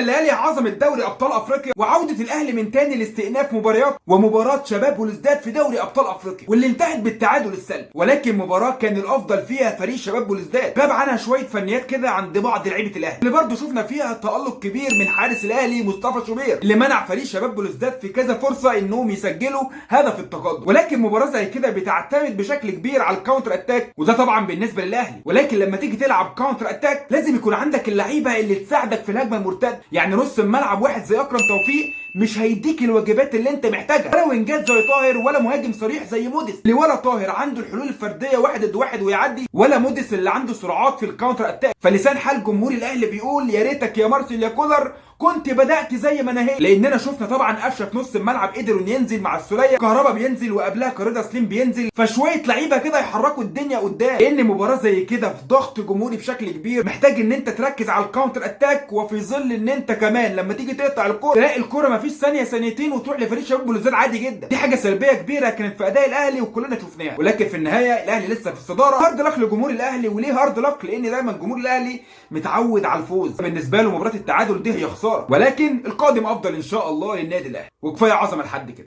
الليالي عظمه دوري ابطال افريقيا وعوده الاهلي من تاني لاستئناف مباريات ومباراه شباب بلوزداد في دوري ابطال افريقيا واللي انتهت بالتعادل السلبي، ولكن مباراه كان الافضل فيها فريق شباب بلوزداد. غاب عنها شويه فنيات كده عند بعض لعيبه الاهلي، اللي برضه شفنا فيها تالق كبير من حارس الاهلي مصطفى شوبير اللي منع فريق شباب بلوزداد في كذا فرصه انهم يسجلوا هدف التقدم. ولكن مباراه زي كده بتعتمد بشكل كبير على الكاونتر اتاك، وده طبعا بالنسبه للاهلي، ولكن لما تيجي تلعب كاونتر اتاك لازم يكون عندك اللعيبه اللي تساعدك في الهجمه المرتده. يعني نص الملعب واحد زي اكرم توفيق مش هيديك الواجبات اللي انت محتاجها، ولا وينجات زي طاهر، ولا مهاجم صريح زي موديس اللي ولا طاهر عنده الحلول الفرديه واحد ضد واحد ويعدي، ولا موديس اللي عنده سرعات في الكاونتر اتاك. فلسان حال جمهور الاهلي بيقول يا ريتك يا مارسيل يا كولر كنت بدات زي ما نهيت، لاننا شفنا طبعا قفشه في نص الملعب قدروا ان ينزل مع السوليه، كهربا بينزل وقبلها كريدا سليم بينزل، فشويه لعيبه كده يحركوا الدنيا قدام. لان مباراه زي كده في ضغط جمهوري بشكل كبير محتاج ان انت تركز على الكاونتر اتاك، وفي ظل ان انت كمان لما تيجي تقطع الكوره تلاقي الكوره مفيش ثانيه ثانيتين وتروح لفريق شباب بلوزداد عادي جدا. دي حاجه سلبيه كبيره كانت في اداء الاهلي وكلنا شفناها، ولكن في النهايه الاهلي لسه في الصداره. هارد لك لجمهور الاهلي. وليه هارد لك؟ لان دايما جمهور الاهلي متعود على الفوز، بالنسبه له مباراه التعادل دي هي خساره، ولكن القادم افضل ان شاء الله للنادي الاهلي. وكفايه عظمه لحد كده.